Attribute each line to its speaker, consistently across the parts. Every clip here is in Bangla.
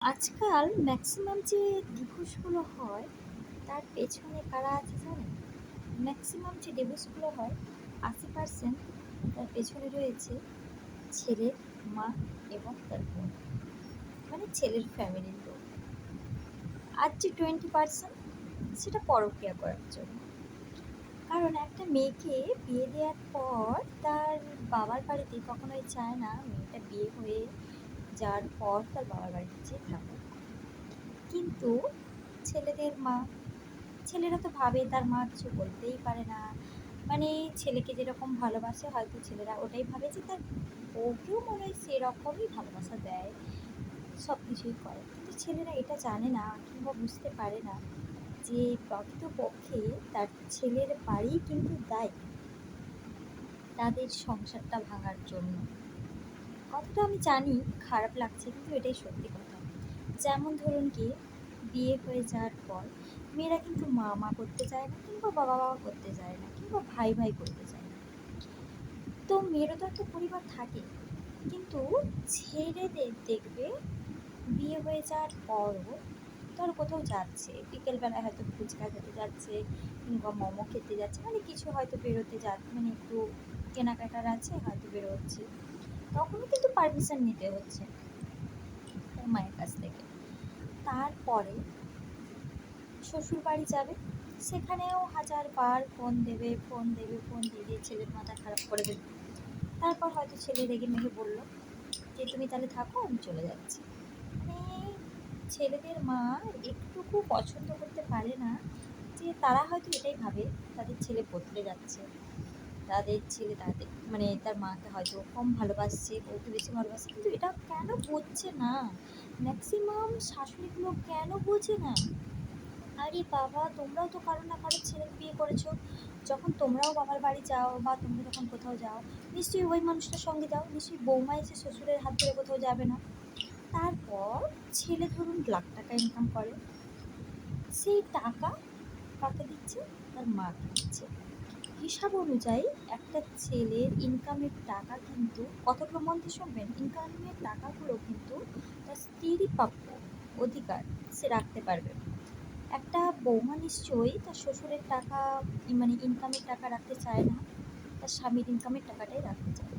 Speaker 1: আজকাল ম্যাক্সিমাম যে ডিভোর্সগুলো হয় তার পেছনে কারা আছে জানেন? ম্যাক্সিমাম যে ডিভোর্সগুলো হয় 80% তার পেছনে রয়েছে ছেলের মা এবং তার বোন, মানে ছেলের ফ্যামিলির লোক। আর যে 20% সেটা পরক্রিয়া করার জন্য। কারণ একটা মেয়েকে বিয়ে দেওয়ার পর তার বাবার বাড়িতে কখনোই চায় না মেয়েটা বিয়ে হয়ে যাওয়ার পর তার বাবার বাড়িতে যেয়ে থাকুক। কিন্তু ছেলেদের মা, ছেলেরা তো ভাবে তার মা কিছু বলতেই পারে না, মানে ছেলেকে যেরকম ভালোবাসে হয়তো ছেলেরা ওটাই ভাবে যে তার বউকেও মনে হয় সেরকমই ভালোবাসা দেয়, সব কিছুই করে। কিন্তু ছেলেরা এটা জানে না কিংবা বুঝতে পারে না যে প্রকৃতপক্ষে তার ছেলের বাড়ি কিন্তু দায়ী তাদের সংসারটা ভাঙার জন্য। কথাটা আমি জানি খারাপ লাগছে, কিন্তু এটাই সত্যি কথা। যেমন ধরুন কি, বিয়ে হয়ে যাওয়ার পর মেয়েরা কিন্তু মা মা করতে চায় না, কিংবা বাবা বাবা করতে চায় না, কিংবা ভাই ভাই করতে চায় না। তো মেয়েরও তো একটা পরিবার থাকে, কিন্তু ছেলেদের দেখবে বিয়ে হয়ে যাওয়ার পরও ধর কোথাও যাচ্ছে, বিকেলবেলায় হয়তো ফুচকা খেতে যাচ্ছে কিংবা মোমো খেতে যাচ্ছে, মানে কিছু হয়তো বেরোতে মানে একটু কেনাকাটার আছে হয়তো বেরোচ্ছে, তখনও কিন্তু পারমিশন নিতে হচ্ছে তার মায়ের কাছ থেকে। তারপরে শ্বশুর বাড়ি যাবে, সেখানেও হাজারবার ফোন দেবে, ফোন দেবে, ফোন দিয়ে দিয়ে ছেলের মাথা খারাপ করে দেবে। তারপর হয়তো ছেলে রেগে মেগে বললো যে তুমি তাহলে থাকো, আমি চলে যাচ্ছি। মানে ছেলেদের মা একটুকু পছন্দ করতে পারে না যে তারা হয়তো এটাই ভাবে তাদের ছেলে বদলে যাচ্ছে, তাদের ছেলে তাদের মানে তার মাকে হয়তো কম ভালোবাসছে, বউকে বেশি ভালোবাসছে। কিন্তু এটা কেন বুঝছে না ম্যাক্সিমাম শাশুড়িগুলো, কেন বোঝে না? আরে বাবা, তোমরাও তো কারো না কারো ছেলেকে বিয়ে করেছো, যখন তোমরাও বাবার বাড়ি যাও বা তোমরা যখন কোথাও যাও, নিশ্চয়ই ওই মানুষটার সঙ্গে যাও, নিশ্চয়ই বৌমা এসে শ্বশুরের হাত ধরে কোথাও যাবে না। তারপর ছেলে ধরুন লাখ টাকা ইনকাম করে, সেই টাকা কাকে দিচ্ছে? তার মাকে দিচ্ছে। হিসাব অনুযায়ী একটা ছেলের ইনকামের টাকা কিন্তু কতগুলো, মন দিয়ে শুনবেন, ইনকামের টাকাগুলো কিন্তু তার স্ত্রীরই প্রাপ্য অধিকার, সে রাখতে পারবে। একটা বৌমা নিশ্চয়ই তার শ্বশুরের টাকা, মানে ইনকামের টাকা রাখতে চায় না, তার স্বামীর ইনকামের টাকাটাই রাখতে চায়।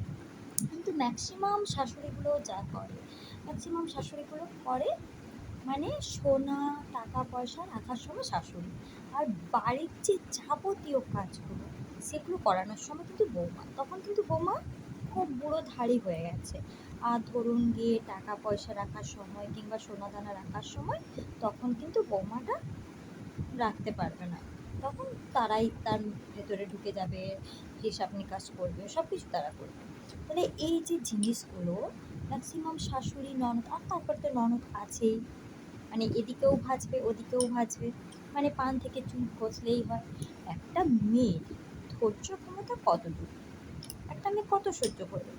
Speaker 1: কিন্তু ম্যাক্সিমাম শাশুড়িগুলো যা করে, ম্যাক্সিমাম শাশুড়িগুলো করে মানে সোনা টাকা পয়সা রাখার সময় শাশুড়ি, আর বাড়ির যে যাবতীয় কাজগুলো সেগুলো করানোর সময় কিন্তু বৌমা। তখন কিন্তু বৌমা খুব বুড়ো ধাড়ি হয়ে গেছে। আর ধরুন গিয়ে টাকা পয়সা রাখার সময় কিংবা সোনা দানা রাখার সময় তখন কিন্তু বৌমাটা রাখতে পারবে না। তখন তারাই তার ভেতরে ঢুকে যাবে, হিসাব নিকাশ করবে, সব কিছু তারা করবে। তাহলে এই যে জিনিসগুলো ম্যাক্সিমাম শাশুড়ি ননদ, আর তারপর তো ননদ আছেই, মানে এদিকেও ভাজবে ওদিকেও ভাজবে, মানে পান থেকে চুল খসলেই হয়। একটা মেয়ের ধৈর্য ক্ষমতা কতটুকু, একটা মেয়ে কত সহ্য করবে?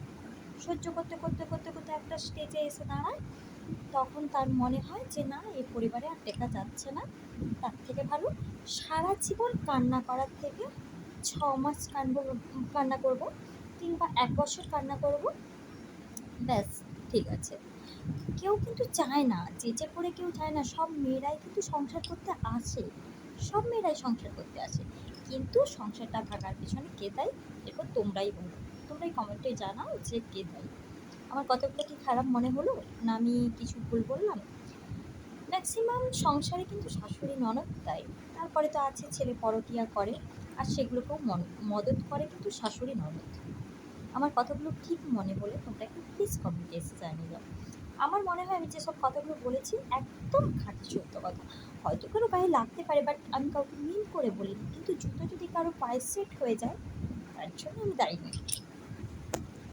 Speaker 1: সহ্য করতে করতে করতে করতে একটা স্টেজে এসে দাঁড়ায়, তখন তার মনে হয় যে না, এই পরিবারে আর টেকা যাচ্ছে না, তার থেকে ভালো সারা জীবন কান্না করার থেকে 6 মাস কান্না করব, কিংবা 1 বছর কান্না করব, ব্যাস, ঠিক আছে। কেউ কিন্তু চায় না, যে করে কেউ চায় না, সব মেয়েরাই কিন্তু সংসার করতে আসে, সব মেয়েরাই সংসার করতে আসে। কিন্তু সংসারটা ভাগার পিছনে কে দায়ী? এরপর তোমরাই বলো, তোমরাই কমেন্টে জানাও যে কে দায়ী। আমার কথাগুলো কি খারাপ মনে হলো, না আমি কিছু ভুল বললাম? ম্যাক্সিমাম সংসারে কিন্তু শাশুড়ি ননদ দেয়, তারপরে তো আছে ছেলে পরকীয়া করে, আর সেগুলোকেও মদত করে কিন্তু শাশুড়ি ননদ। আমার কথাগুলো ঠিক মনে হলে তোমরা একটু প্লিজ কমেন্টে এসে জানিয়ে দাও। আমার মনে হয় আমি যেসব কথাগুলো বলেছি একদম খাঁটি সত্য কথা। হয়তো কারো গায়ে লাগতে পারে, বাট আমি কাউকে মিন করে বলিনি। কিন্তু জুতো যদি কারো পায়ে সেট হয়ে যায়, তার জন্য আমি দায়ী নই।